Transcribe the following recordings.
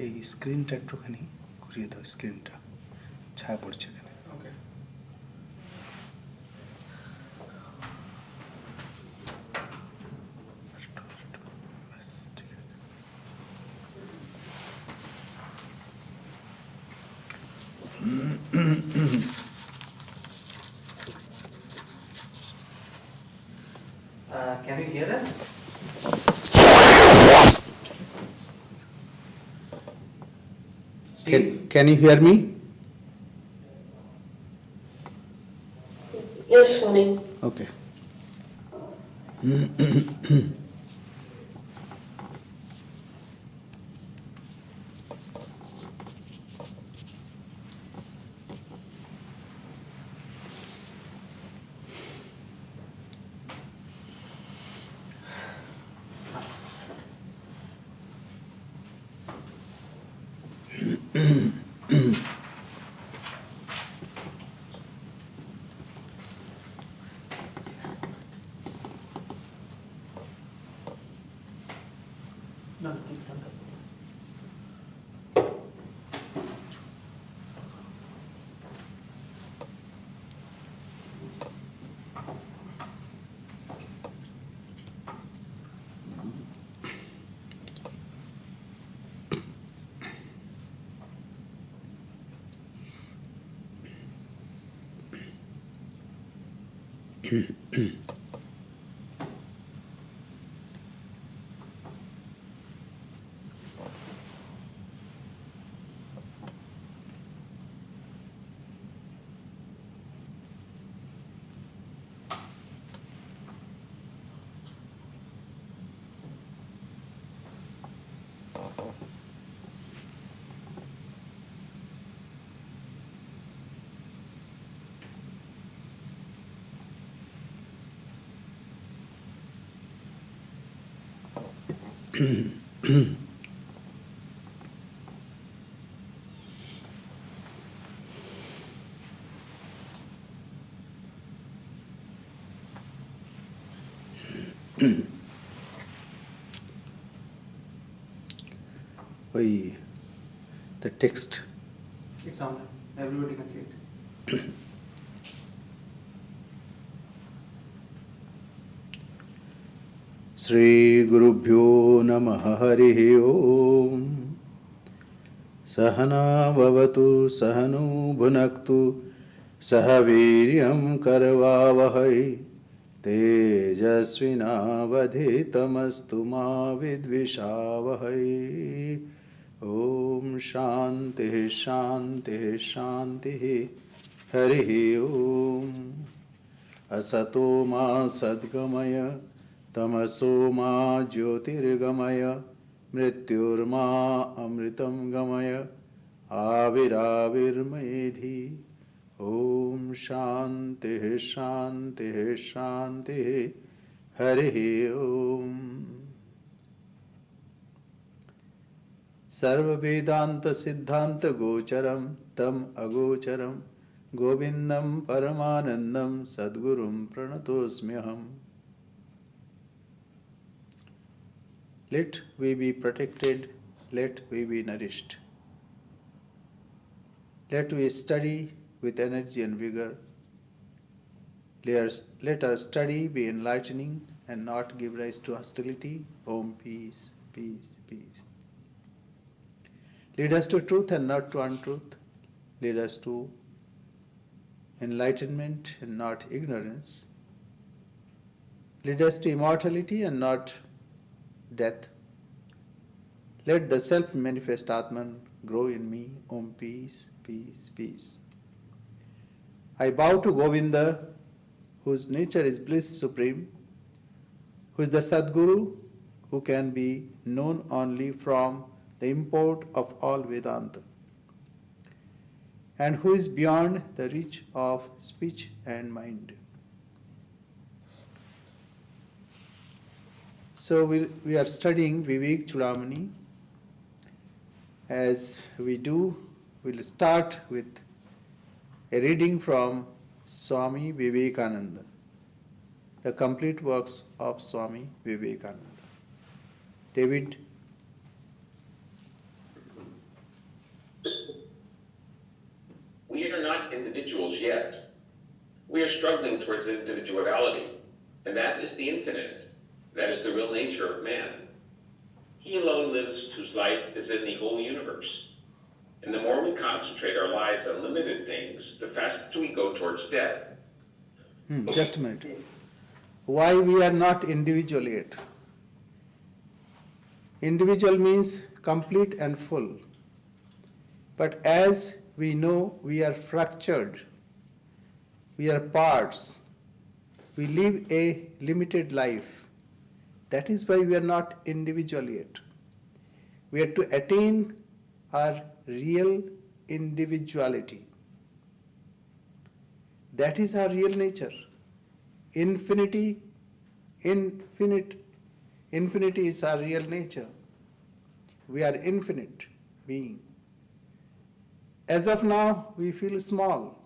এই স্ক্রিনটা একটুখানি ঘুরিয়ে দাও, স্ক্রিনটা ছায়া পড়ছে এখানে। ওকে। ব্যাস, ঠিক আছে। Can you hear us? Steve? Can you hear me? Yes, Swami. Okay. No, keep on. The text. It's on. Everybody can see it. Shri Gurubhyo Namaha Harihi Om. Sahana Bhavatu Sahanu Bhunaktu Sahaviryam Karavavahai Tejasvinavadhitamastu ma vidvishavahai. Om Shanti Shanti Shanti Harihi Om. Asato ma sadgamaya tamaso ma jyotirgamaya mrityurma amritam gamaya aviravirmedhi. Om Shanti Shanti Shanti Harihi Om. Sarva Vedanta Siddhanta Gocharam Tam Agocharam Govindam Paramanandam Sadgurum Pranatosmyaham. Let we be protected, let we be nourished. Let we study with energy and vigor. Let our study be enlightening and not give rise to hostility. Om, peace, peace, peace. Lead us to truth and not to untruth. Lead us to enlightenment and not ignorance. Lead us to immortality and not death. Let the self-manifest Atman grow in me. Om, peace, peace, peace. I bow to Govinda, whose nature is bliss supreme, who is the Sadguru, who can be known only from the import of all Vedanta, and who is beyond the reach of speech and mind. So we are studying Vivekachudamani. As we do, we'll start with a reading from Swami Vivekananda, the complete works of Swami Vivekananda. David. individuals yet. We are struggling towards individuality, and that is the infinite. That is the real nature of man. He alone lives whose life is in the whole universe. And the more we concentrate our lives on limited things, the faster we go towards death. Just a minute. Why we are not individual yet? Individual means complete and full. But as we know, we are fractured. We are parts. We live a limited life. That is why we are not individual yet. We are to attain our real individuality. That is our real nature. Infinity is our real nature. We are infinite being. As of now, we feel small.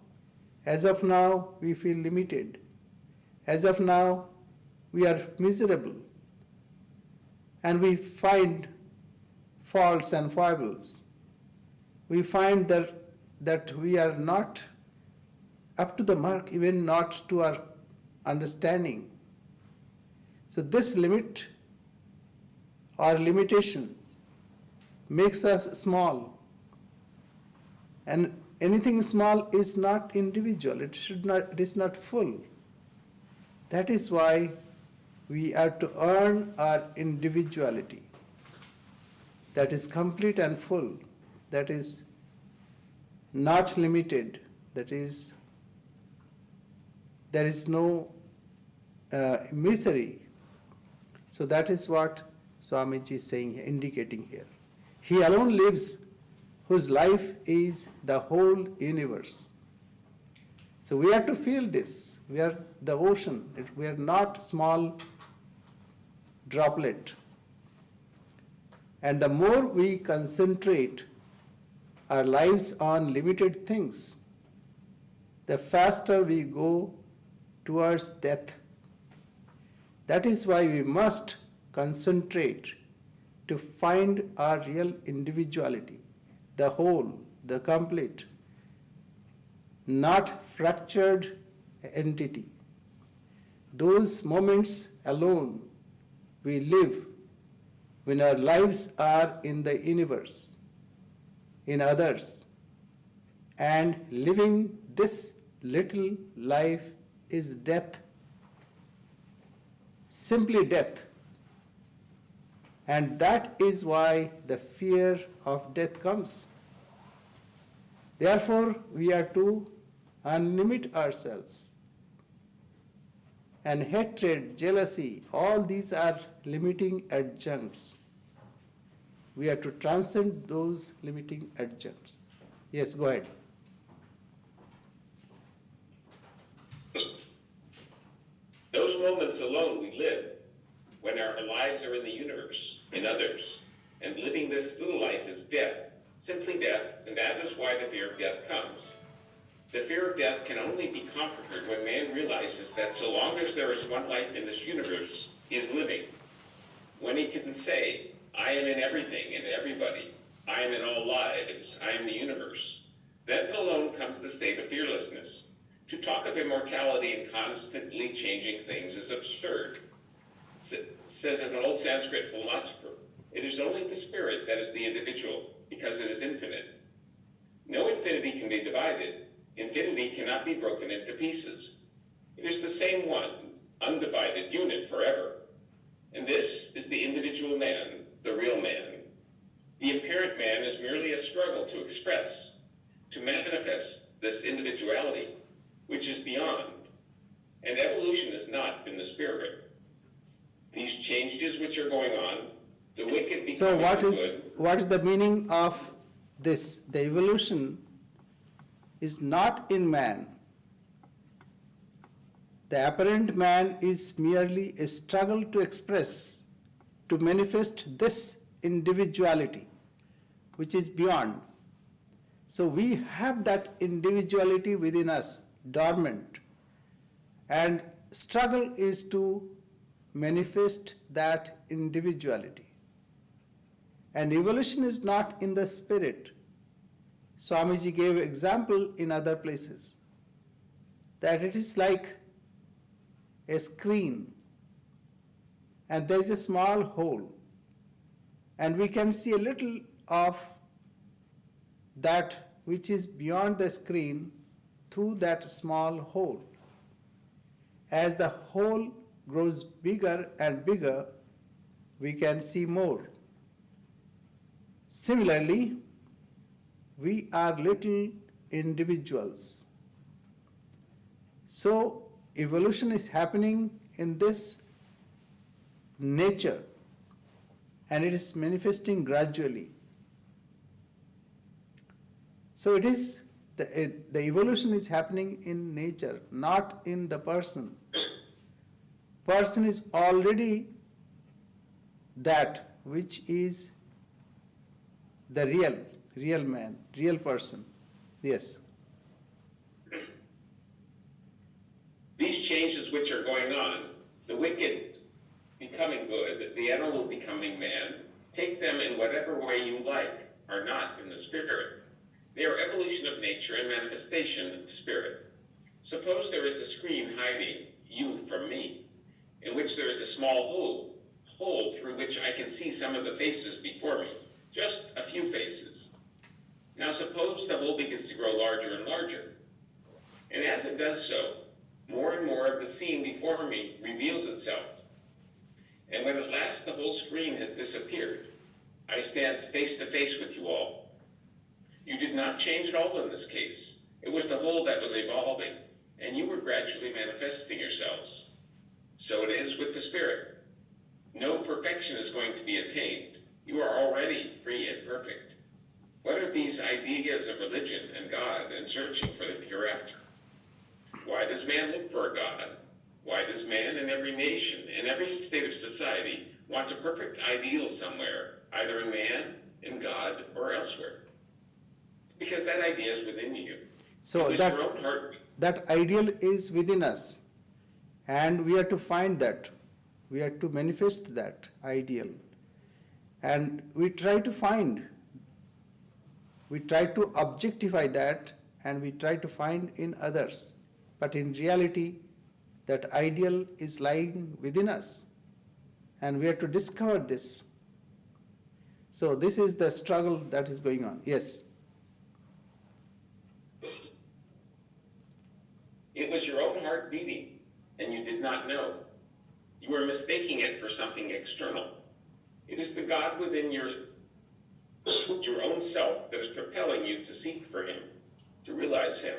As of now, we feel limited. As of now, we are miserable. And we find faults and foibles. We find that we are not up to the mark, even not to our understanding. So this limit or limitation makes us small. And anything small is not individual. It is not full. That is why we are to earn our individuality. That is complete and full. That is not limited. That is, there is no misery. So that is what Swamiji is saying, indicating here. He alone lives whose life is the whole universe. So we have to feel this. We are the ocean. We are not small droplet. And the more we concentrate our lives on limited things, the faster we go towards death. That is why we must concentrate to find our real individuality, the whole, the complete, not fractured entity. Those moments alone we live when our lives are in the universe, in others, and living this little life is death, simply death. And that is why the fear of death comes. Therefore, we are to unlimit ourselves. And hatred, jealousy, all these are limiting adjuncts. We are to transcend those limiting adjuncts. Yes, go ahead. Those moments alone we live, when our lives are in the universe, in others, and living this little life is death, simply death, and that is why the fear of death comes. The fear of death can only be conquered when man realizes that so long as there is one life in this universe, he is living. When he can say, I am in everything and everybody, I am in all lives, I am the universe, then alone comes the state of fearlessness. To talk of immortality and constantly changing things is absurd. Says an old Sanskrit philosopher, it is only the spirit that is the individual, because it is infinite. No infinity can be divided. Infinity cannot be broken into pieces. It is the same one, undivided unit forever. And this is the individual man, the real man. The apparent man is merely a struggle to express, to manifest this individuality, which is beyond. And evolution is not in the spirit. These changes which are going on, the wicked becoming So good. what is the meaning of this? The evolution is not in man. The apparent man is merely a struggle to express, to manifest this individuality, which is beyond. So we have that individuality within us, dormant, and struggle is to manifest that individuality. And evolution is not in the spirit. Swamiji gave example in other places that it is like a screen and there is a small hole and we can see a little of that which is beyond the screen through that small hole. As the hole grows bigger and bigger, we can see more. Similarly, we are little individuals. So, evolution is happening in this nature and it is manifesting gradually. So, it is the evolution is happening in nature, not in the person. Person is already that which is the real man, real person. Yes. These changes which are going on, the wicked becoming good, the animal becoming man, take them in whatever way you like, are not in the spirit. They are evolution of nature and manifestation of spirit. Suppose there is a screen hiding you from me, in which there is a small hole through which I can see some of the faces before me, just a few faces. Now suppose the hole begins to grow larger and larger. And as it does so, more and more of the scene before me reveals itself. And when at last the whole screen has disappeared, I stand face to face with you all. You did not change at all in this case. It was the whole that was evolving, and you were gradually manifesting yourselves. So it is with the Spirit. No perfection is going to be attained. You are already free and perfect. What are these ideas of religion and God and searching for the hereafter? Why does man look for a God? Why does man in every nation, in every state of society, want a perfect ideal somewhere, either in man, in God, or elsewhere? Because that idea is within you. So that ideal is within us, and we are to find that. We are to manifest that ideal. And we try to objectify that, and we try to find in others. But in reality, that ideal is lying within us, and we are to discover this. So this is the struggle that is going on. Yes. It was your own heart beating, and you did not know. You were mistaking it for something external. It is the God within your own self that is propelling you to seek for Him, to realize Him.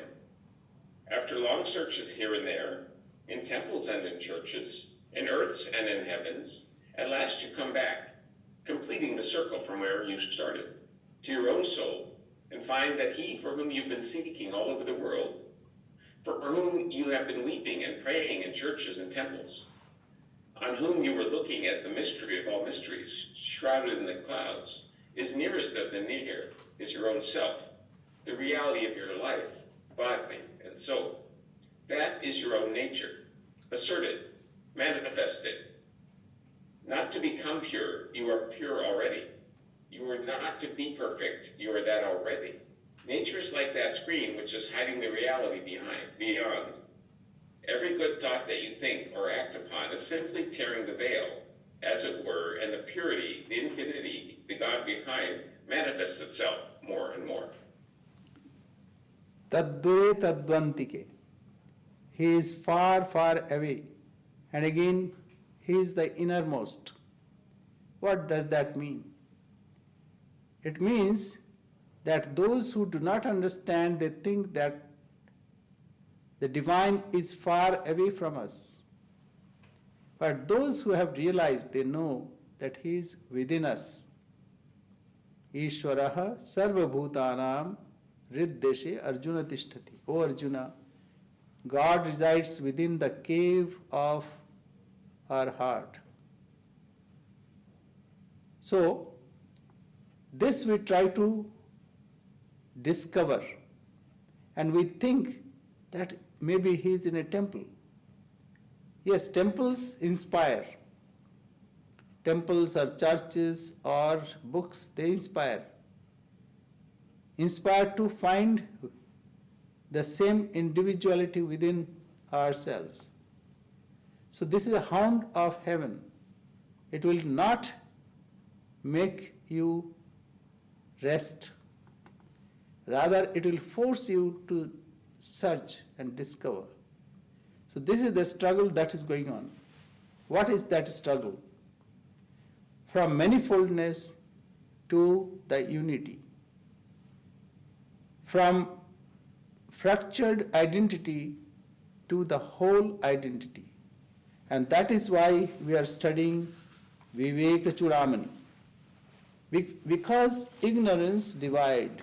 After long searches here and there, in temples and in churches, in earths and in heavens, at last you come back, completing the circle from where you started, to your own soul, and find that He for whom you've been seeking all over the world, for whom you have been weeping and praying in churches and temples, on whom you were looking as the mystery of all mysteries, shrouded in the clouds, is nearest of the near, is your own self, the reality of your life, body and soul. That is your own nature, asserted, manifested. Not to become pure, you are pure already. You are not to be perfect, you are that already. Nature is like that screen which is hiding the reality beyond. Every good thought that you think or act upon is simply tearing the veil, as it were, and the purity, the infinity, the God behind manifests itself more and more. Taddure tadvantike. He is far, far away. And again, He is the innermost. What does that mean? It means that those who do not understand, they think that the divine is far away from us. But those who have realized, they know that He is within us. Ishwaraha sarva bhutanam riddeshe Arjuna tishtati. O Arjuna, God resides within the cave of our heart. So, this we try to discover, and we think that maybe He is in a temple. Yes, temples inspire. Temples or churches or books, they inspire. inspired to find the same individuality within ourselves. So this is a hound of heaven. It will not make you rest. Rather, it will force you to search and discover. So this is the struggle that is going on. What is that struggle? From manifoldness to the unity. From fractured identity to the whole identity. And that is why we are studying Vivekachudamani. Because ignorance divides.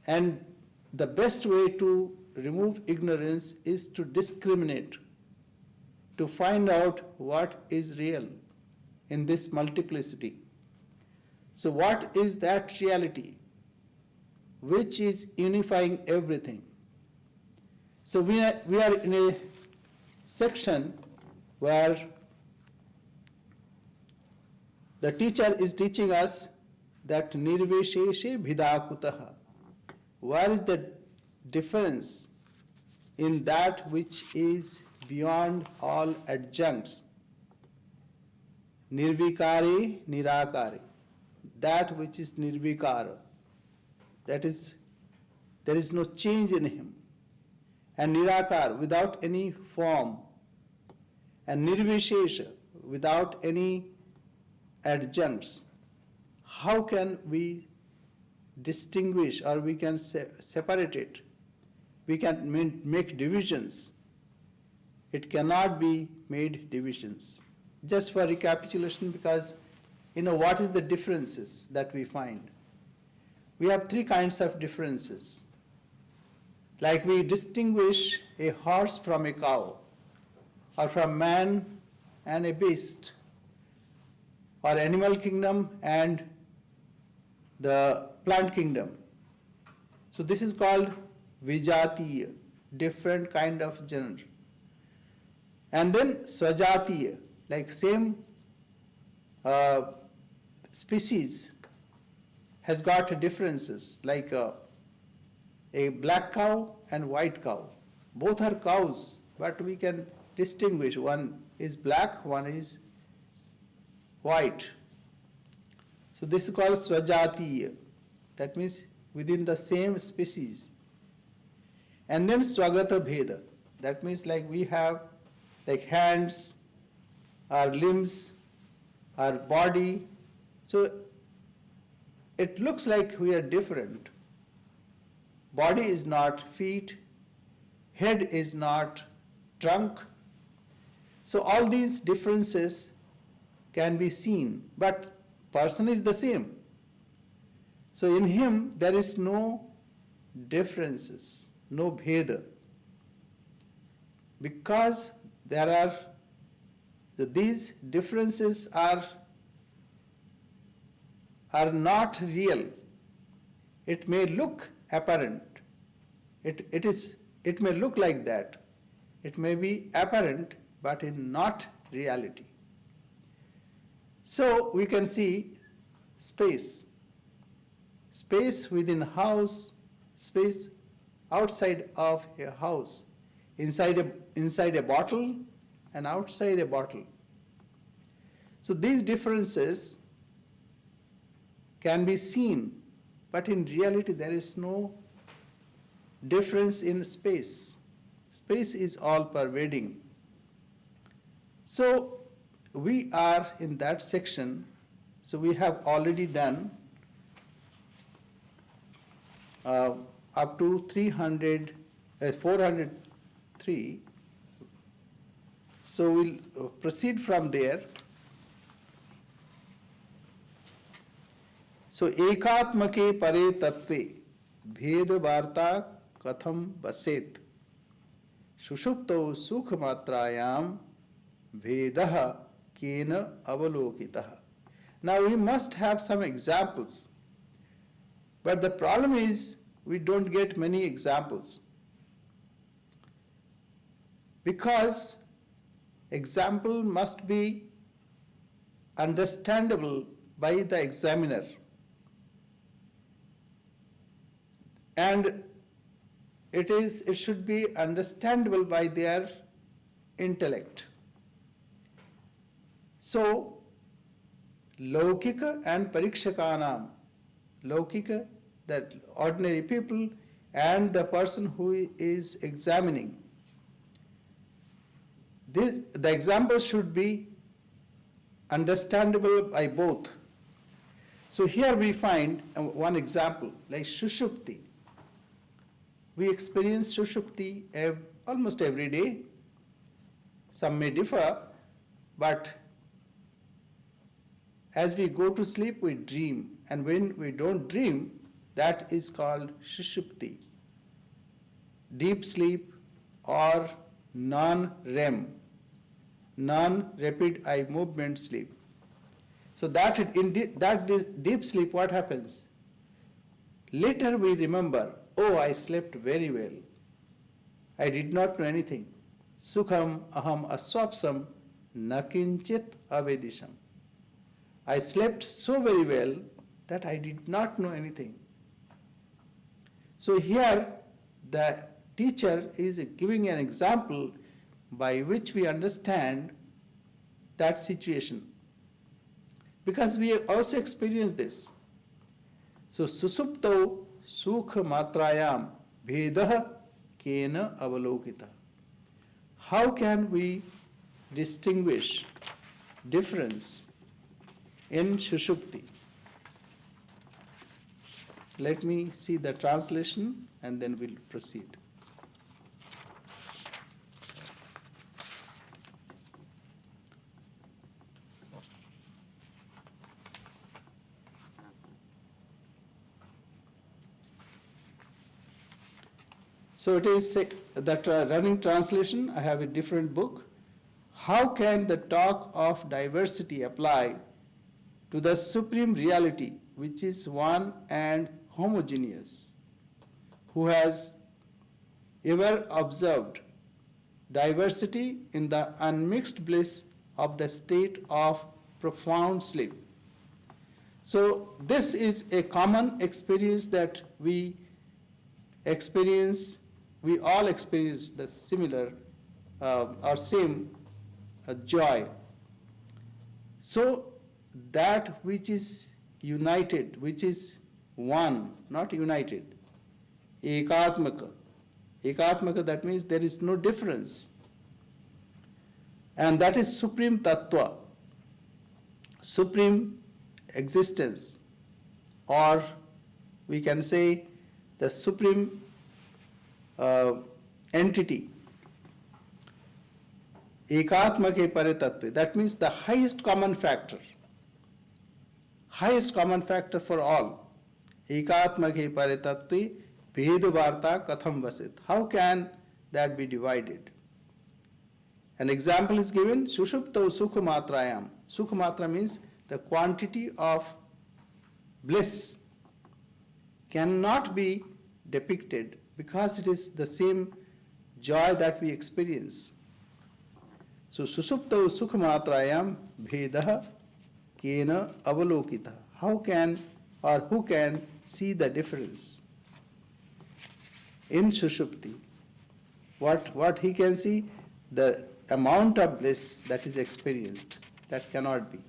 And the best way to remove ignorance is to discriminate, to find out what is real in this multiplicity. So what is that reality which is unifying everything? So we are in a section where the teacher is teaching us that nirvesheshe bhidakutaha. What is the difference in that which is beyond all adjuncts? Nirvikare, nirakare. That which is nirvikara. That is, there is no change in him. And nirakar, without any form. And nirvishesha, without any adjuncts. How can we distinguish, or we can separate it? We can make divisions. It cannot be made divisions. Just for recapitulation, because what is the differences that we find? We have three kinds of differences. Like we distinguish a horse from a cow, or from man and a beast, or animal kingdom and the plant kingdom. So this is called vijatiya, different kind of genre. And then swajatiya, like same species has got differences, like a black cow and white cow. Both are cows, but we can distinguish. One is black, one is white. So this is called swajatiya. That means within the same species. And then swagata bheda. That means like we have like hands, our limbs, our body. So it looks like we are different. Body is not feet, head is not trunk. So all these differences can be seen, but person is the same. So in him there is no differences, no bheda. Because these differences are not real. It may look apparent. It may look like that. It may be apparent, but in not reality. So we can see space. Space within a house, space outside of a house, inside a bottle and outside a bottle. So these differences can be seen, but in reality there is no difference in space. Space is all pervading. So we are in that section. So we have already done up to 403. So we'll proceed from there. So ekatmake pare tattve bhed varta katham vaset sushupto sukha matrayam vedah kena avalokitah. Now we must have some examples. But the problem is we don't get many examples. Because example must be understandable by the examiner. and it should be understandable by their intellect. So, Laukika and Parikshakanam, Laukika, that ordinary people, and the person who is examining. The examples should be understandable by both. So here we find one example, like Shushupti. We experience Shushupti almost every day. Some may differ, but as we go to sleep, we dream. And when we don't dream, that is called Shushupti, deep sleep or non-REM, non-rapid eye movement sleep. So that deep sleep, what happens? Later we remember, oh, I slept very well. I did not know anything. Sukham aham aswapsam nakinchit avedisham. I slept so very well that I did not know anything. So here the teacher is giving an example by which we understand that situation. Because we also experience this. So susupto sukha matrayam bhedah kena avalokita. How can we distinguish difference in Shushupti? Let me see the translation and then we'll proceed. So it is that running translation. I have a different book. How can the talk of diversity apply to the supreme reality, which is one and homogeneous, who has ever observed diversity in the unmixed bliss of the state of profound sleep? So this is a common experience that we all experience the similar or same joy. So that which is united, which is one, not united, ekatmaka. Ekatmaka, that means there is no difference. And that is supreme tattva, supreme existence, or we can say the supreme entity. Ekatmake pare tattve, that means the highest common factor for all. Ekatmake pare tattve bhedavarta katham vasit. How can that be divided? An example is given, Sushupto Sukhumatrayam. Sukhumatra means the quantity of bliss cannot be depicted because it is the same joy that we experience. So Susupto Sukhumatrayam Bhedah Kena Avalokita. How can or who can see the difference in Sushupti? What he can see? The amount of bliss that is experienced. That cannot be.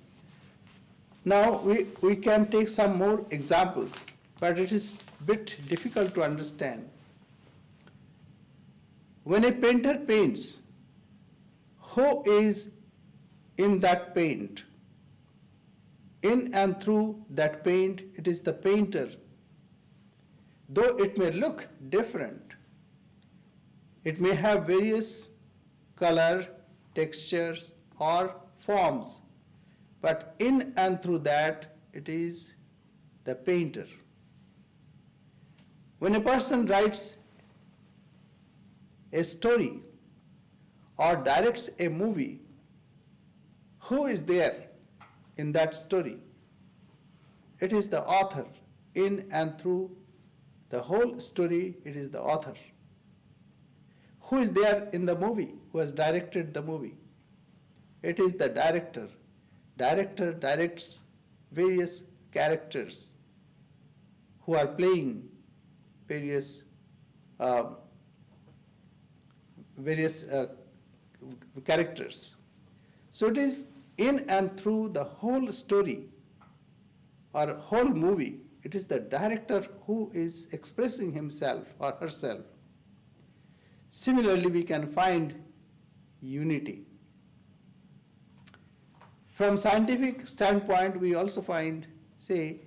Now we can take some more examples, but it is a bit difficult to understand. When a painter paints, who is in that paint? In and through that paint, it is the painter. Though it may look different, it may have various color, textures, or forms, but in and through that, it is the painter. When a person writes a story or directs a movie, who is there in that story? It is the author. In and through the whole story, it is the author. Who is there in the movie? Who has directed the movie? It is the director. Director directs various characters who are playing various uh, various characters. So it is in and through the whole story or whole movie, it is the director who is expressing himself or herself. Similarly, we can find unity. From scientific standpoint, we also find, say,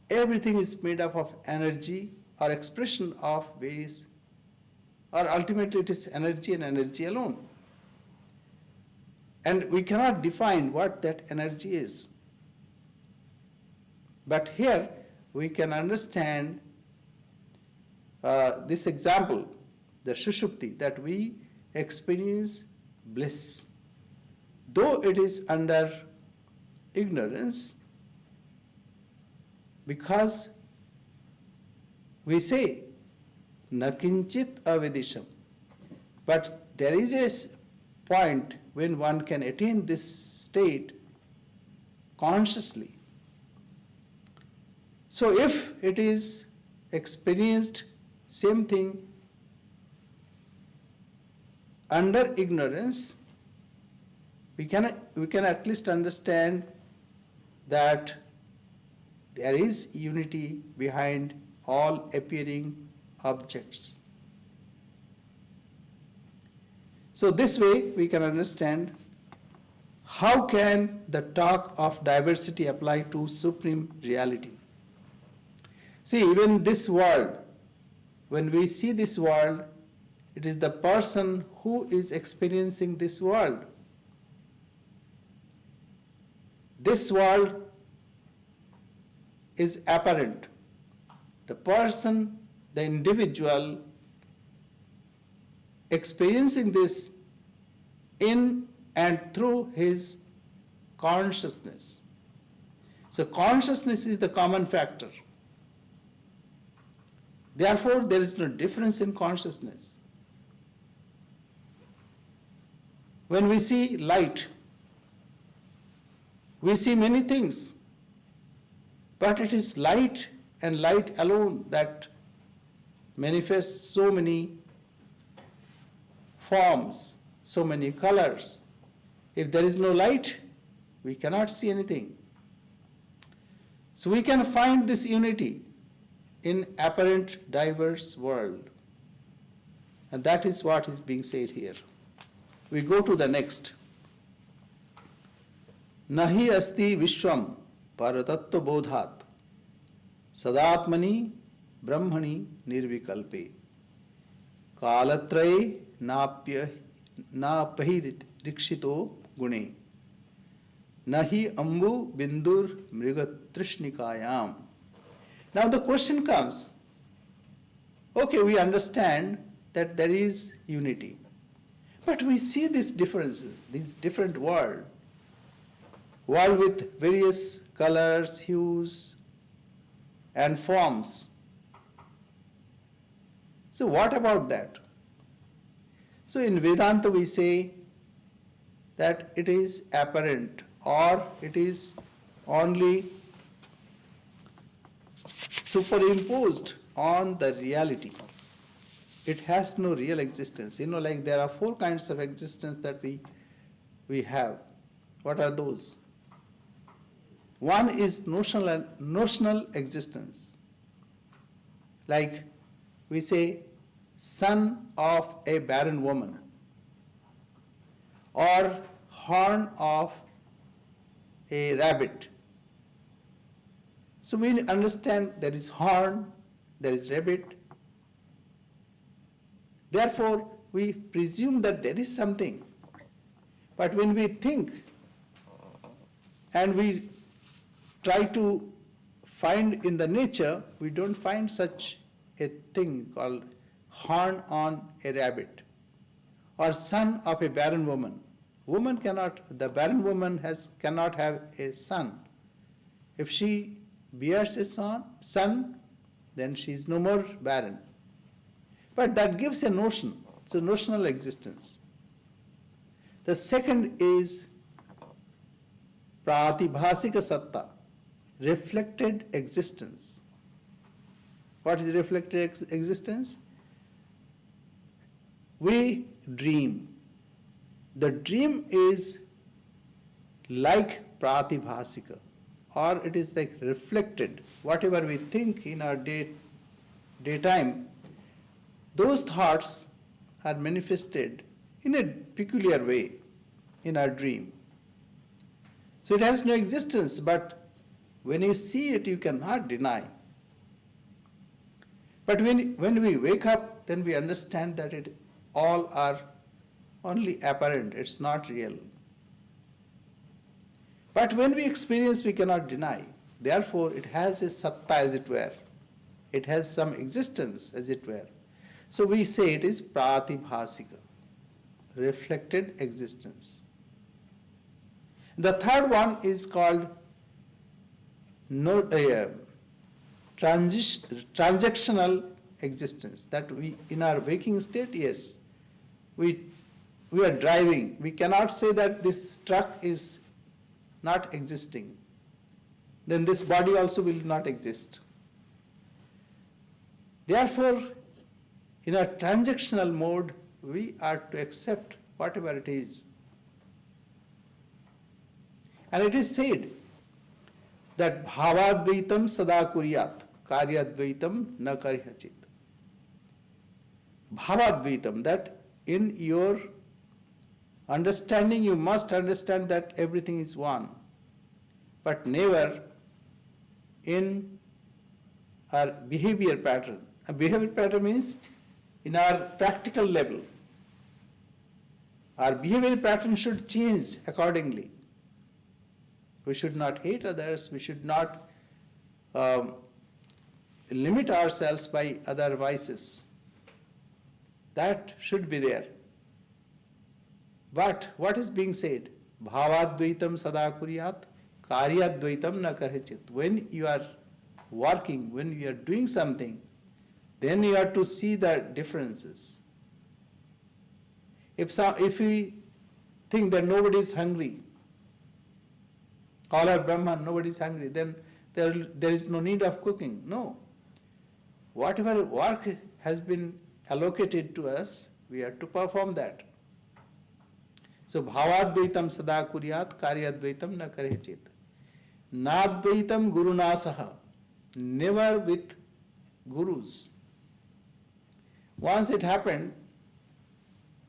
everything is made up of energy or expression of various, or ultimately it is energy and energy alone. And we cannot define what that energy is. But here we can understand this example, the Shushupti, that we experience bliss. Though it is under ignorance, because we say, Nakinchit avidisham. But there is a point when one can attain this state consciously. So if it is experienced same thing under ignorance, we can at least understand that there is unity behind all appearing objects. So this way we can understand how can the talk of diversity apply to supreme reality. See, even this world, when we see this world, it is the person who is experiencing this world. This world is apparent. The person, the individual, experiencing this in and through his consciousness. So consciousness is the common factor. Therefore, there is no difference in consciousness. When we see light, we see many things, but it is light and light alone that manifests so many forms, so many colors. If there is no light, we cannot see anything. So we can find this unity in apparent diverse world. And that is what is being said here. We go to the next. Nahi asti vishwam paratattva bodhat sadatmani brahmani nirvikalpe kalatraye napahirit rikshito gune nahi ambu bindur mrigatrishnikayam. Now the question comes, okay, we understand that there is unity, but we see these differences, these different world with various colors, hues, and forms. So what about that? So in Vedanta we say that it is apparent, or it is only superimposed on the reality. It has no real existence. Like there are 4 kinds of existence that we have. What are those? One is notional existence. Like we say, son of a barren woman, or horn of a rabbit. So we understand there is horn, there is rabbit. Therefore, we presume that there is something. But when we think and we try to find in the nature, we don't find such a thing called horn on a rabbit or son of a barren woman. The barren woman cannot have a son. If she bears a son, then she is no more barren. But that gives a notion, so notional existence. The second is pratibhasika satta, reflected existence. What is reflected existence? We dream. The dream is like pratibhasika, or it is like reflected. Whatever we think in our daytime, those thoughts are manifested in a peculiar way in our dream. So it has no existence, but when you see it, you cannot deny. But when we wake up, then we understand that it all are only apparent, it's not real. But when we experience, we cannot deny. Therefore, it has a satta, as it were. It has some existence, as it were. So we say it is pratibhasika, reflected existence. The third one is called transactional existence. That we, in our waking state, yes, we are driving. We cannot say that this truck is not existing. Then this body also will not exist. Therefore, in a transactional mode, we are to accept whatever it is. And it is said that bhavadvaitam sada kuryat, karyadvaitam na karyachit. Bhavadvaitam, that in your understanding you must understand that everything is one, but never in our behavior pattern. A behavior pattern means in our practical level. Our behavior pattern should change accordingly. We should not hate others, we should not limit ourselves by other vices. That should be there. But what is being said? Bhavadvaitam sada kuryat, karyadvaitam na karhachit. When you are working, when you are doing something, then you have to see the differences. If we think that nobody is hungry, all are Brahman, nobody is hungry, then there is no need of cooking. No. Whatever work has been allocated to us, we have to perform that. So, bhavadvaitam sada kuryat, karyadvaitam na karechit. Nadvaitam gurunasaha, never with gurus. Once it happened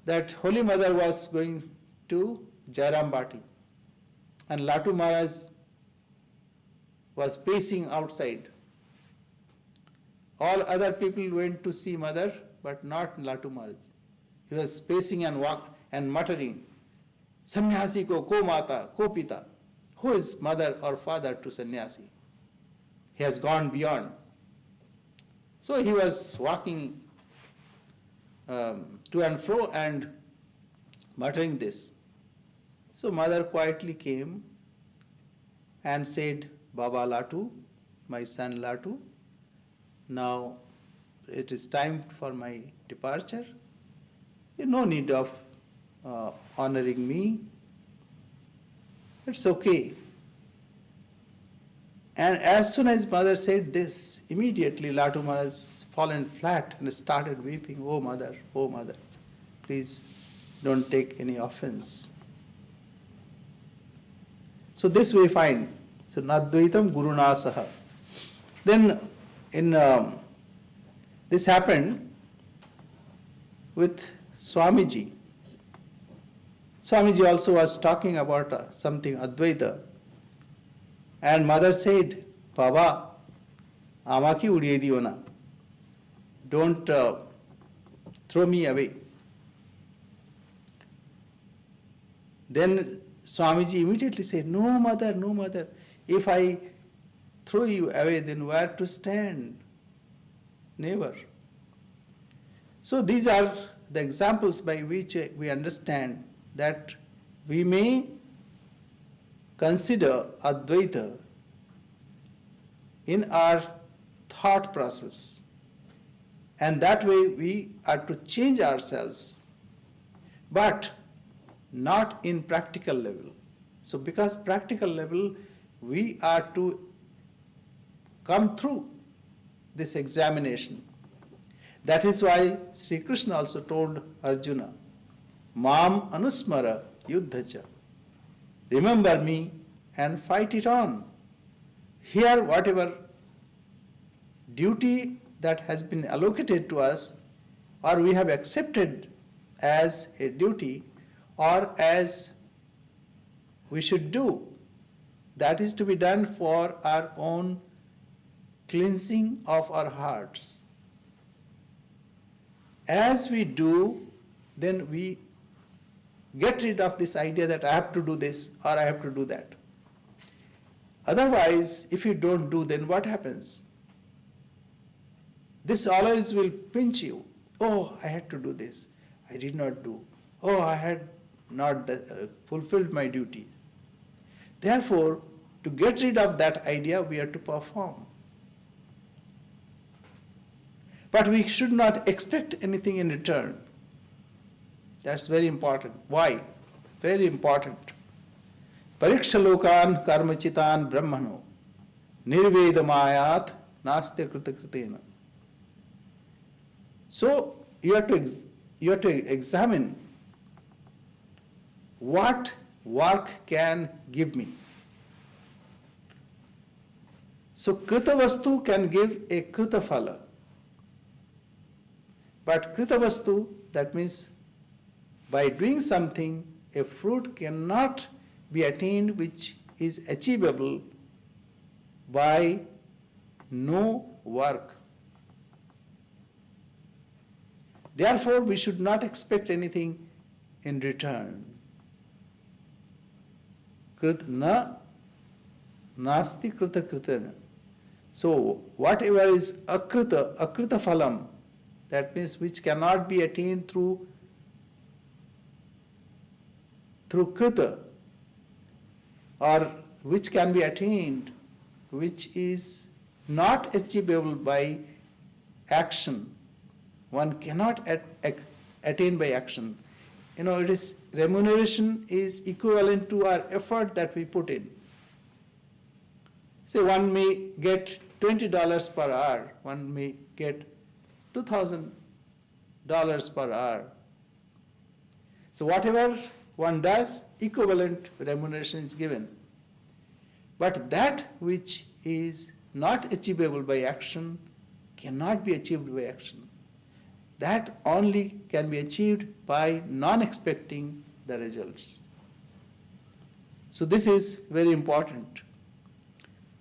that Holy Mother was going to Jairam Bati, and Latu Maharaj was pacing outside. All other people went to see Mother, but not Latu Maharaj. He was pacing and muttering, Sannyasi ko mata, ko pita. Who is mother or father to sannyasi? He has gone beyond. So he was walking to and fro and muttering this. So Mother quietly came and said, Baba Latu, my son Latu, now it is time for my departure. No need of honoring me. It's okay. And as soon as Mother said this, immediately Latu Maharaj fallen flat and started weeping, oh Mother, please don't take any offense. So this we find. So Nadvaitam Gurunasaha. Then this happened with Swamiji. Swamiji also was talking about something Advaita. And Mother said, Baba, amaki udiye diyo na. Don't throw me away. Then Swamiji immediately said, no mother, if I throw you away, then where to stand? Never. So these are the examples by which we understand that we may consider Advaita in our thought process. And that way we are to change ourselves, but not in practical level. So because practical level, we are to come through this examination. That is why Sri Krishna also told Arjuna, Mam anusmara yuddhacha. Remember me and fight it on. Here, whatever duty that has been allocated to us, or we have accepted as a duty, or as we should do, that is to be done for our own cleansing of our hearts. As we do, then we get rid of this idea that I have to do this or I have to do that. Otherwise, if you don't do, then what happens? This always will pinch you. Oh, I had to do this. I did not do. Oh, I had not fulfilled my duty. Therefore, to get rid of that idea, we have to perform. But we should not expect anything in return. That's very important. Why? Very important. Parikshalokan karmachitan brahmano nirvedamayat nastya kritakritena. So you have to examine what work can give me. So krita vastu can give a krita phala. But krita vastu, that means by doing something, a fruit cannot be attained which is achievable by no work. Therefore, we should not expect anything in return. Krit na nasti krita kritana. So, whatever is akrita phalam, that means which cannot be attained through krita, or which can be attained, which is not achievable by action. One cannot attain by action. It is remuneration is equivalent to our effort that we put in. Say one may get $20 per hour, one may get $2,000 per hour. So whatever one does, equivalent remuneration is given. But that which is not achievable by action cannot be achieved by action. That only can be achieved by non-expecting the results. So this is very important.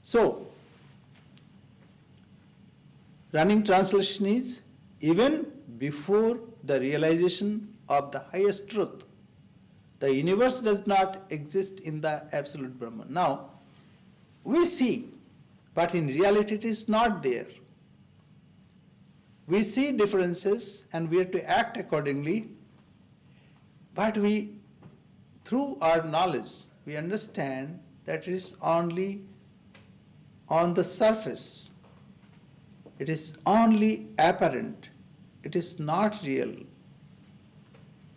So, running translation is, even before the realization of the highest truth, the universe does not exist in the absolute Brahman. Now, we see, but in reality it is not there. We see differences and we have to act accordingly, but through our knowledge, we understand that it is only on the surface. It is only apparent. It is not real.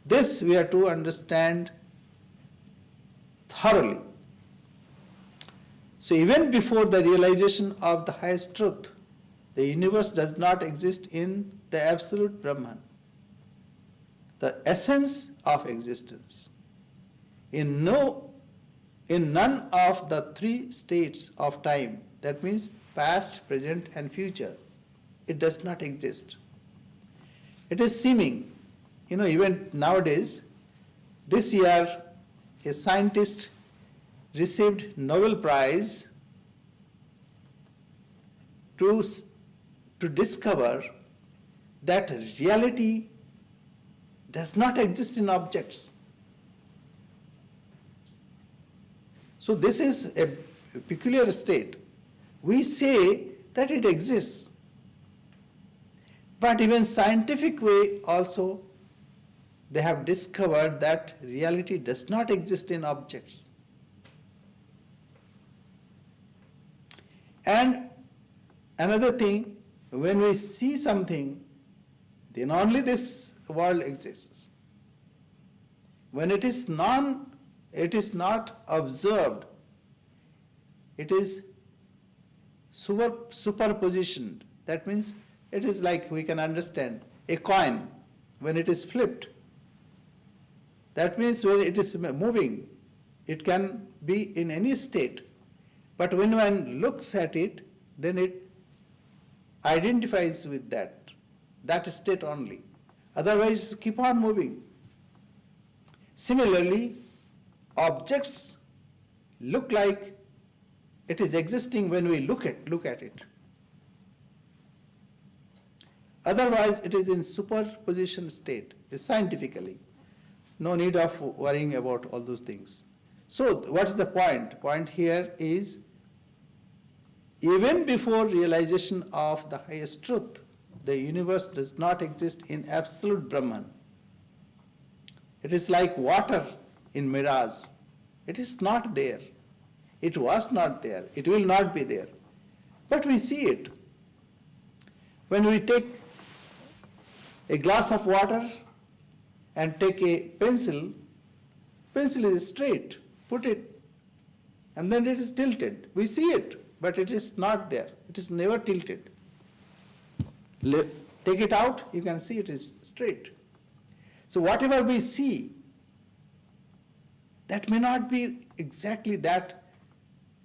This we have to understand thoroughly. So even before the realization of the highest truth, the universe does not exist in the absolute Brahman, the essence of existence. In none of the three states of time, that means past, present, and future, it does not exist. It is seeming. Even nowadays, this year, a scientist received Nobel Prize to discover that reality does not exist in objects. So this is a peculiar state. We say that it exists, but even scientific way also, they have discovered that reality does not exist in objects. And another thing, when we see something, then only this world exists. When it is not observed, it is superpositioned. That means it is like we can understand a coin when it is flipped. That means when it is moving, it can be in any state. But when one looks at it, then it identifies with that state only. Otherwise, keep on moving. Similarly, objects look like it is existing when we look at it. Otherwise, it is in superposition state, scientifically. No need of worrying about all those things. So, what is the point? Point here is, even before realization of the highest truth, the universe does not exist in absolute Brahman. It is like water in mirage. It is not there. It was not there. It will not be there. But we see it. When we take a glass of water and take a pencil is straight, put it, and then it is tilted. We see it, but it is not there. It is never tilted. Take it out, you can see it is straight. So whatever we see, that may not be exactly that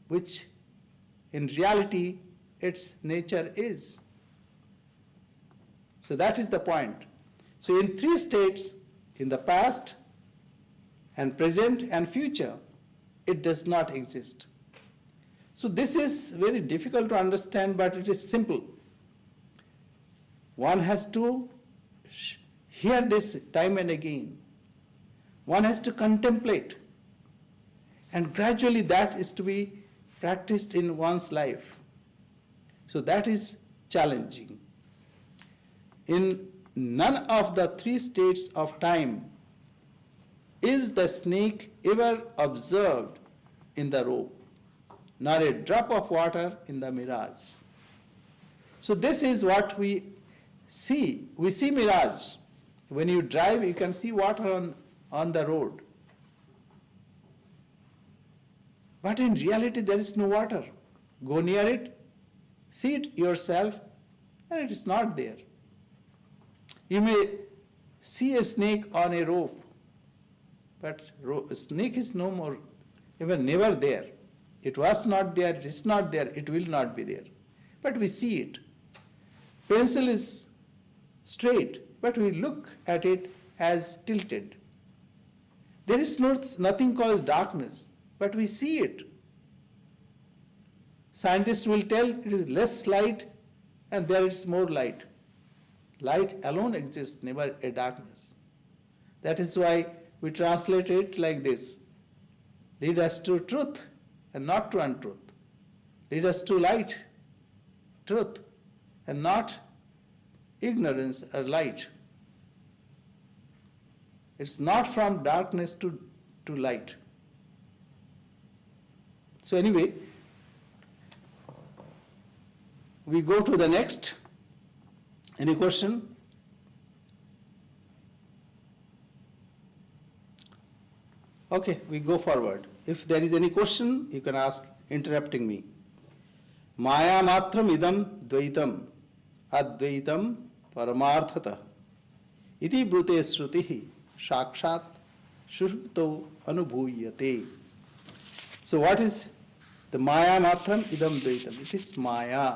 which in reality its nature is. So that is the point. So in three states, in the past and present and future, it does not exist. So this is very difficult to understand, but it is simple. One has to hear this time and again. One has to contemplate. And gradually that is to be practiced in one's life. So that is challenging. In none of the three states of time is the snake ever observed in the rope, nor a drop of water in the mirage. So this is what we see. We see mirage. When you drive, you can see water on the road. But in reality, there is no water. Go near it, see it yourself, and it is not there. You may see a snake on a rope, but a snake is no more, even never there. It was not there, it is not there, it will not be there. But we see it. Pencil is straight, but we look at it as tilted. There is nothing called darkness, but we see it. Scientists will tell it is less light and there is more light. Light alone exists, never a darkness. That is why we translate it like this. Lead us to truth and not to untruth. Lead us to light, truth, and not ignorance or light. It's not from darkness to light. So anyway, we go to the next. Any question? Okay, we go forward. If there is any question, you can ask, interrupting me. Maya matram idam dvaitam advaitam paramarthata iti brute srutihi sakshat shushupto anubhuyate. So what is the Maya matram idam dvaitam? It is Maya.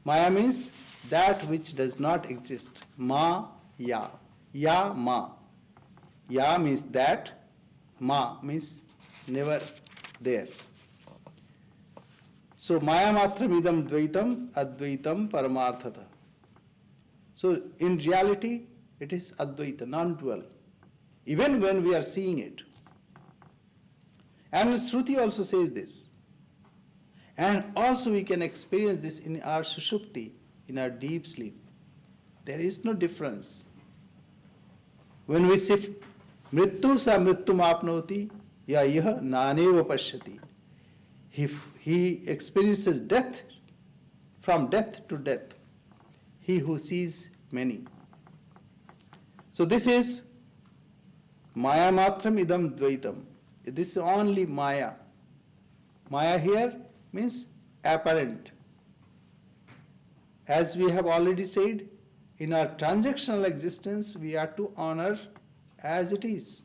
Maya means that which does not exist. Ma-ya. Ya-ma. Ya means that. Ma means never there. So, Maya matram idam dvaitam advaitam paramarthata. So, in reality, it is advaita, non-dual. Even when we are seeing it. And Shruti also says this. And also we can experience this in our sushupti, in our deep sleep. There is no difference. When we say, mrittu sa mrittum apnoti, ya yah naneva pashyati. He experiences death, from death to death. He who sees many. So this is Maya matram idam dvaitam. This is only Maya. Maya here means apparent. As we have already said, in our transactional existence, we are to honor as it is.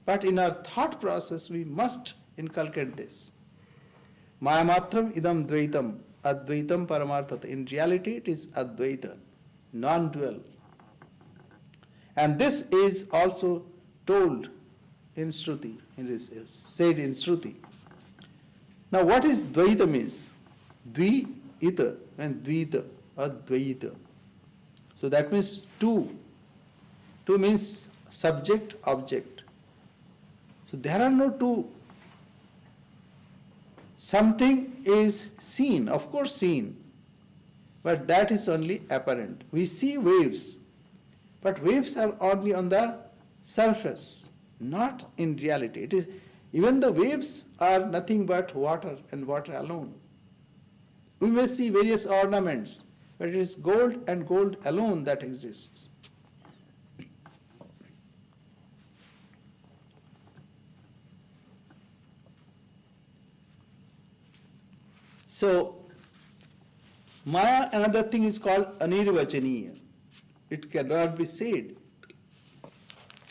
But in our thought process, we must inculcate this. Mayamatram idam dvaitam, advaitam paramarthata. In reality, it is advaita, non-dual. And this is also told in Shruti, is said in Shruti. Now, what is dvaita means? Dvi-ita and dvita, advaita. So that means two. Two means subject, object. So there are no two. Something is seen, of course seen, but that is only apparent. We see waves, but waves are only on the surface, not in reality. It is, even the waves are nothing but water and water alone. We may see various ornaments, but it is gold and gold alone that exists. So, Maya, another thing is called anirvachaniya. It cannot be said.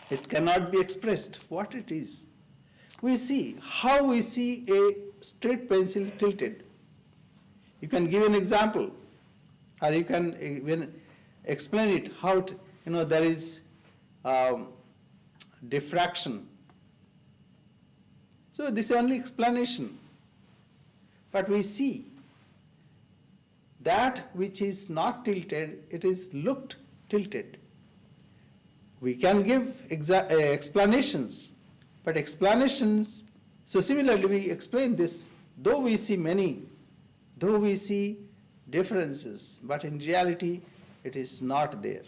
It cannot be expressed what it is. We see how we see a straight pencil tilted. You can give an example, or you can even explain it how there is diffraction. So this is only explanation. But we see that which is not tilted, it is looked tilted. We can give explanations, but explanations, so similarly we explain this, though we see many, though we see differences, but in reality it is not there.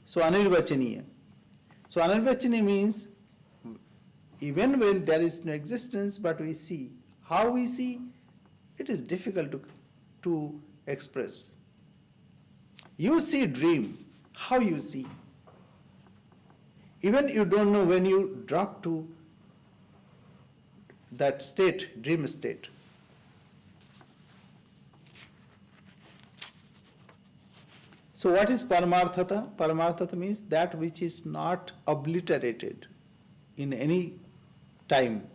So anirvachaniya. So anirvachaniya means even when there is no existence, but we see. How we see, it is difficult to express. You see dream, how you see. Even you don't know when you drop to that state, dream state. So what is paramarthata? Paramarthata means that which is not obliterated in any time,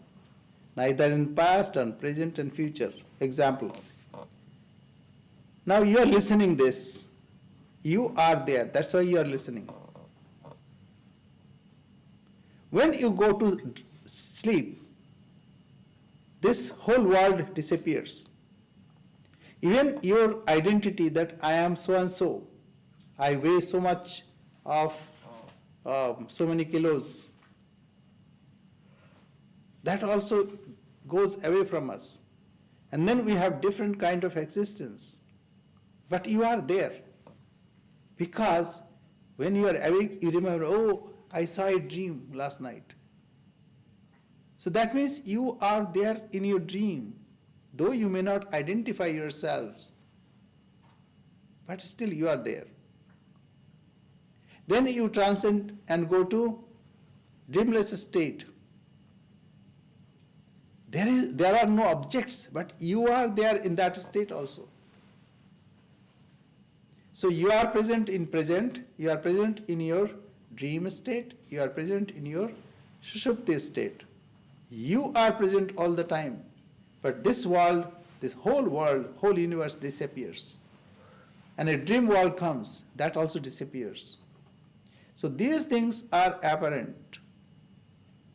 neither in past and present and future. Example. Now you are listening this. You are there. That's why you are listening. When you go to sleep, this whole world disappears. Even your identity that I am so and so, I weigh so much of so many kilos, that also goes away from us. And then we have different kind of existence. But you are there. Because when you are awake, you remember, oh, I saw a dream last night. So that means you are there in your dream, though you may not identify yourselves, but still you are there. Then you transcend and go to dreamless state. There are no objects, but you are there in that state also. So you are present in present, you are present in your dream state, you are present in your sushupti state. You are present all the time, but this world, this whole world, whole universe disappears. And a dream world comes, that also disappears. So these things are apparent,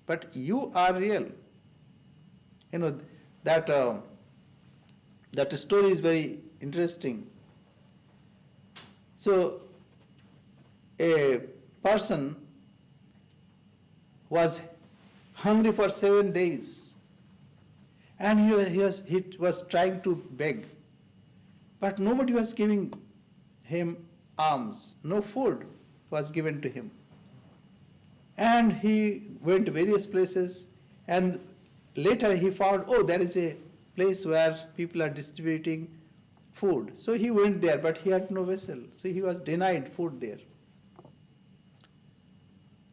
but you are real. That story is very interesting. So a person was hungry for 7 days, and he was trying to beg, but nobody was giving him alms. No food was given to him. And he went to various places, and later he found, oh, there is a place where people are distributing food. So he went there, but he had no vessel. So he was denied food there.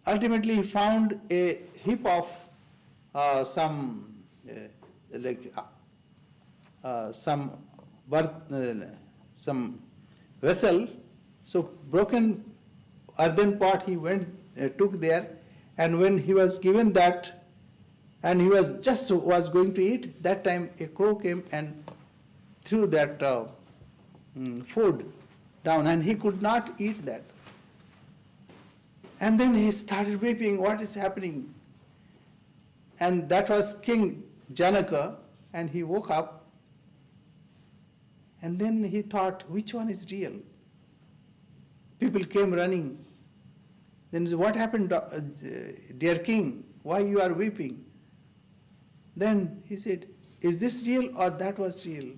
Ultimately, he found a heap of some some vessel, so broken earthen pot he went, took there, and when he was given that, and he was going to eat, that time a crow came and threw that food down, and he could not eat that. And then he started weeping, what is happening? And that was King Janaka, and he woke up, and then he thought, which one is real? People came running. Then he said, what happened, dear king? Why you are weeping? Then he said, is this real or that was real?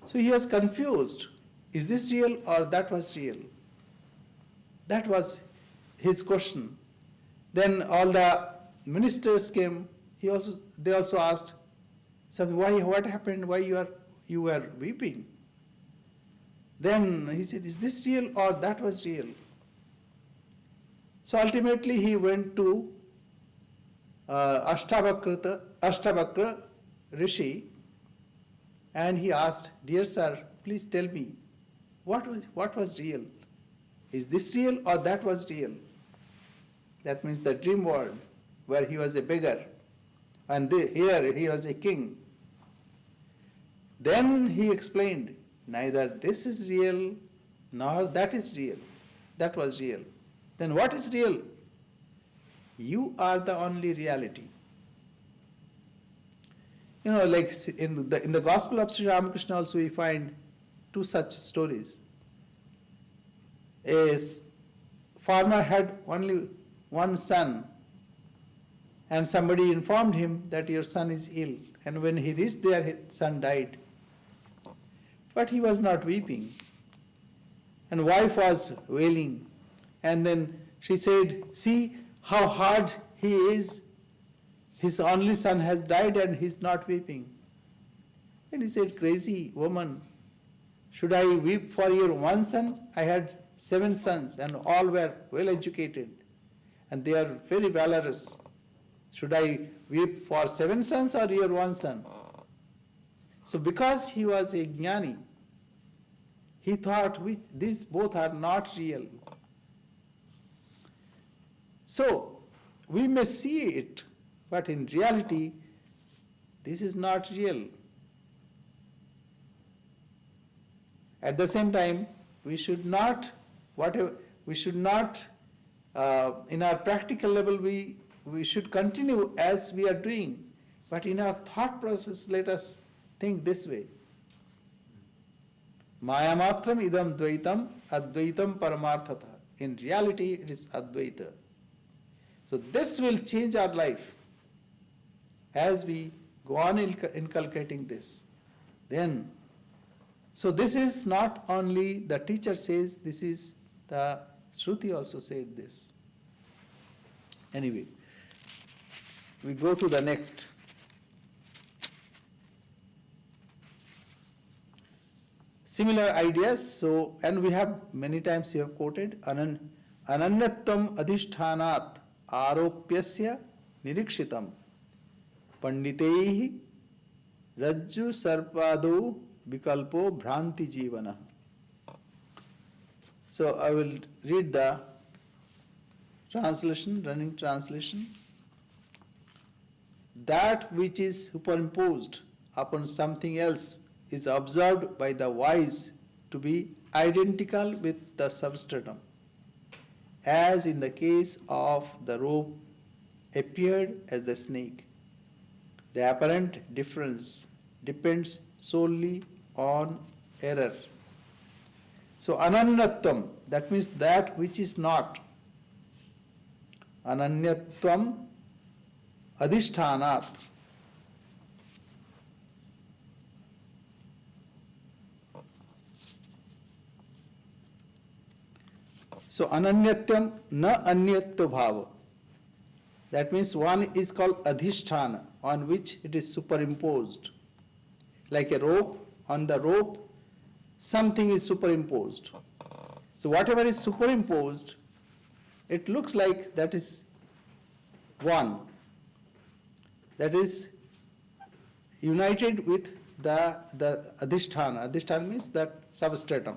So he was confused. Is this real or that was real? That was his question. Then all the ministers came. They also asked something. Why? What happened? Why you were weeping? Then he said, "Is this real or that was real?" So ultimately he went to Ashtavakra Rishi, and he asked, "Dear sir, please tell me, what was real? Is this real or that was real?" That means the dream world, where he was a beggar, and here he was a king. Then he explained, neither this is real nor that is real. That was real. Then what is real? You are the only reality. You know, like in the Gospel of Sri Ramakrishna also we find two such stories. A farmer had only one son, and somebody informed him that your son is ill. And when he reached there, his son died. But he was not weeping. And wife was wailing. And then she said, "See how hard he is. His only son has died and he's not weeping." And he said, "Crazy woman, should I weep for your one son? I had 7 sons and all were well educated and they are very valorous. Should I weep for 7 sons or your one son?" So because he was a jnani, he thought these both are not real. So we may see it, but in reality, this is not real. At the same time, we should not, in our practical level, we should continue as we are doing. But in our thought process, let us think this way. Mayamatram idam dvaitam advaitam paramarthata. In reality, it is advaita. So this will change our life as we go on inculcating this. Then, so this is not only the teacher says, this is the Shruti also said this. Anyway, we go to the next. Similar ideas, so, and we have many times you have quoted, ananyatvam adhishthanat aropyasya nirikshitam panditeihi rajju sarpado vikalpo bhranti jivana. So I will read the translation, running translation. That which is superimposed upon something else is observed by the wise to be identical with the substratum, as in the case of the rope appeared as the snake. The apparent difference depends solely on error. So ananyatvam, that means that which is not. Ananyatvam adhishthanat. So ananyatyam na anyatva bhava. That means one is called adhisthana, on which it is superimposed. Like a rope, on the rope something is superimposed. So whatever is superimposed, it looks like that is one. That is united with the adhisthana. Adhisthana means that substratum.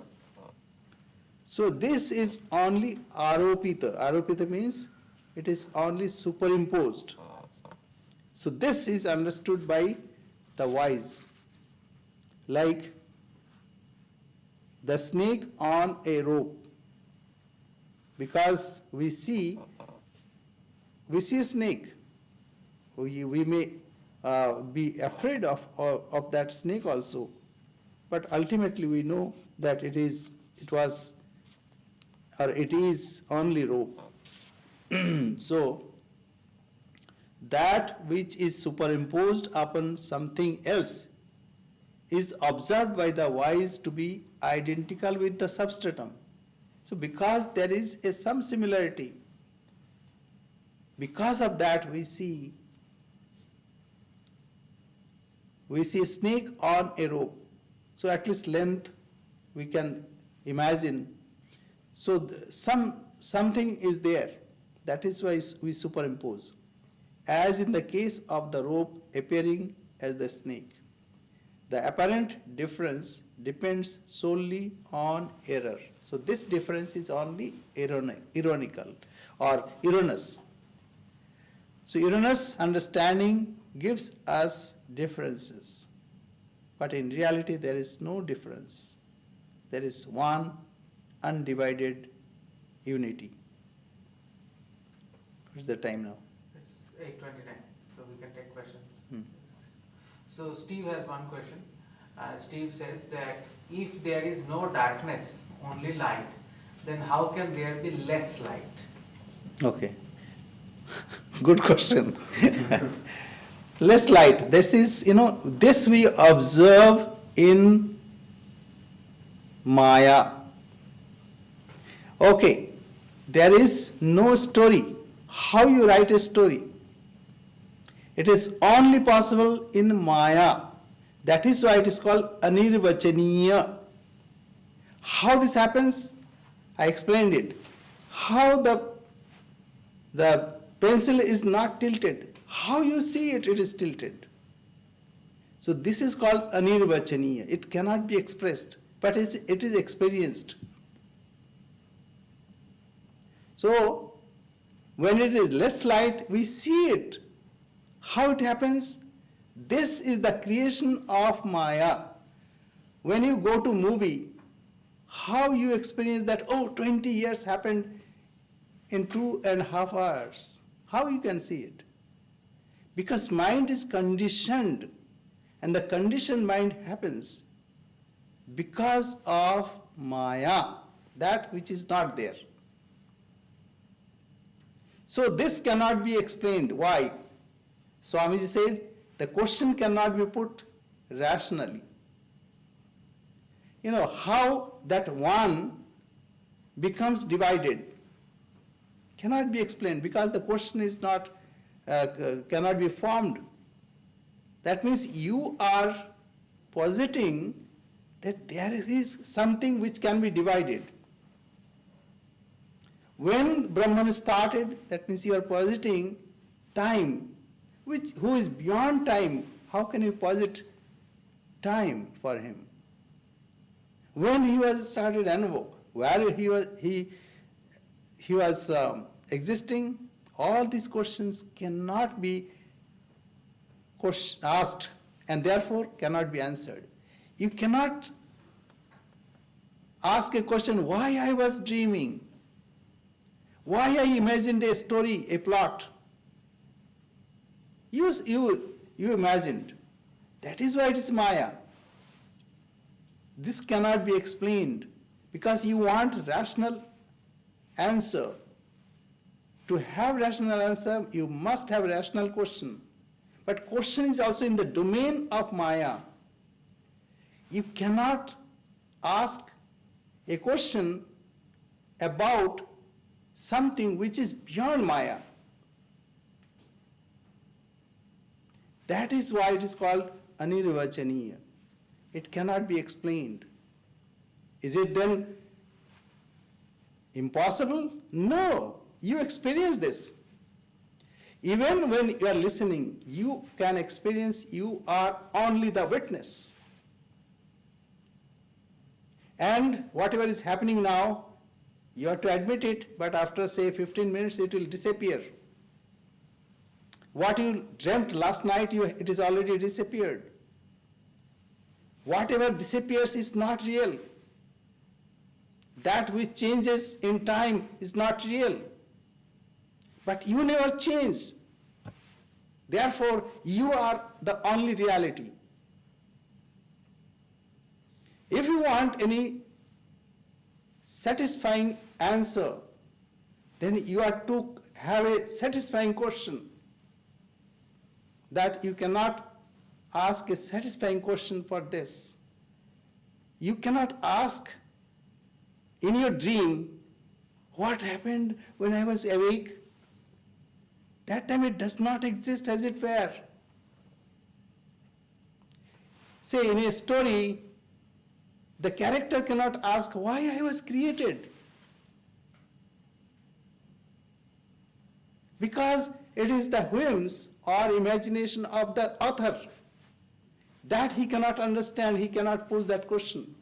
So this is only aropita. Aropita means it is only superimposed. So this is understood by the wise, like the snake on a rope. Because we see a snake, we may be afraid of that snake also, but ultimately we know that it is only rope. So that which is superimposed upon something else is observed by the wise to be identical with the substratum. So because there is some similarity, because of that we see a snake on a rope. So at least length we can imagine. So something is there. That is why we superimpose. As in the case of the rope appearing as the snake. The apparent difference depends solely on error. So this difference is only ironical or erroneous. So erroneous understanding gives us differences. But in reality there is no difference. There is one undivided unity. What's the time now? It's 8:29, so we can take questions. So Steve has one question. Steve says that if there is no darkness, only light, then how can there be less light? Okay. Good question. Less light. This is, this we observe in Maya. Okay. There is no story. How you write a story? It is only possible in Maya. That is why it is called anirvachaniya. How this happens? I explained it. How the pencil is not tilted. How you see it, it is tilted. So this is called anirvachaniya. It cannot be expressed, but it is experienced. So when it is less light, we see it. How it happens? This is the creation of Maya. When you go to movie, how you experience that, 20 years happened in 2.5 hours. How you can see it? Because mind is conditioned, and the conditioned mind happens because of Maya, that which is not there. So this cannot be explained. Why? Swamiji said, the question cannot be put rationally. How that one becomes divided cannot be explained because the question is not, cannot be formed. That means you are positing that there is something which can be divided. When Brahman started, that means you are positing time, who is beyond time. How can you posit time for him? When he was started Anubhav, where he was existing, all these questions cannot be asked and therefore cannot be answered. You cannot ask a question, why I was dreaming, why I imagined a story, a plot. You imagined. That is why it is Maya. This cannot be explained because you want rational answer. To have rational answer, you must have rational question. But question is also in the domain of Maya. You cannot ask a question about something which is beyond Maya. That is why it is called anirvachaniya. It cannot be explained. Is it then impossible? No. You experience this. Even when you are listening, you can experience you are only the witness. And whatever is happening now, you have to admit it, but after say 15 minutes it will disappear. What you dreamt last night, it is already disappeared. Whatever disappears is not real. That which changes in time is not real. But you never change. Therefore, you are the only reality. If you want any satisfying answer, then you have to have a satisfying question. That you cannot ask a satisfying question for this. You cannot ask in your dream, what happened when I was awake? That time it does not exist as it were. Say in a story, the character cannot ask why I was created. Because it is the whims or imagination of the author that he cannot understand, he cannot pose that question.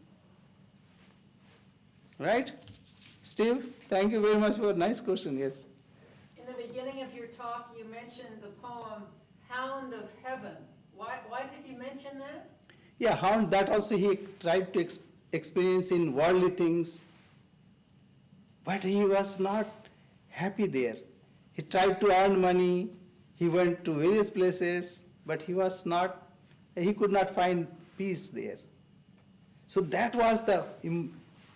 Right? Steve, thank you very much for a nice question, yes. In the beginning of your talk, you mentioned the poem Hound of Heaven. Why did you mention that? Yeah, hound, that also he tried to experience in worldly things, but he was not happy there. He tried to earn money, he went to various places, but he could not find peace there. So that was the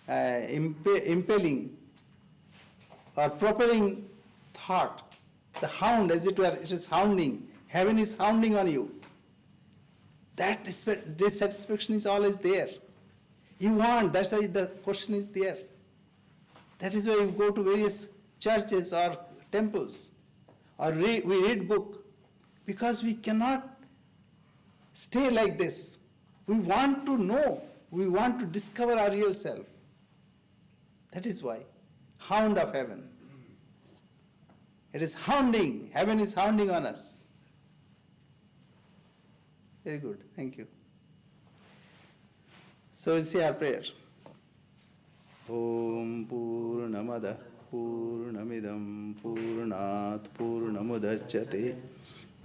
impelling or propelling thought. The hound, as it were, it is hounding. Heaven is hounding on you. That dissatisfaction is always there. You want, that's why the question is there. That is why you go to various churches or temples, or we read book, because we cannot stay like this. We want to know, we want to discover our real self. That is why. Hound of heaven. It is hounding, heaven is hounding on us. Very good, thank you. So we'll say our prayer. Om Purnamada Purnamidam Purnat Purnamudachyate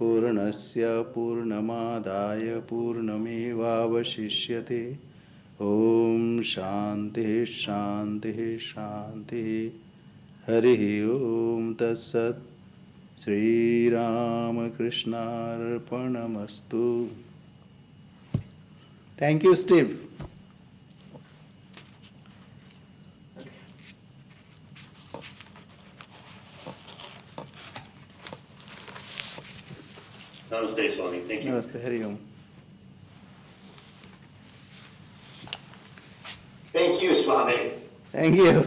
Purnasya Purnamadaya Purnamevavashishyate. Om Shanti Shanti Shanti. Hari Om Tatsat. Sri Ramakrishna Arpanamastu. Thank you, Steve. Namaste, Swami. Thank you. Namaste, Hari Om. Thank you, Swami. Thank you.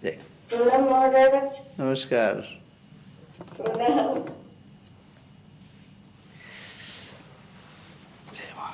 Jai. Pranam Maharaj. Namaskar. Pranam. Jai Ma.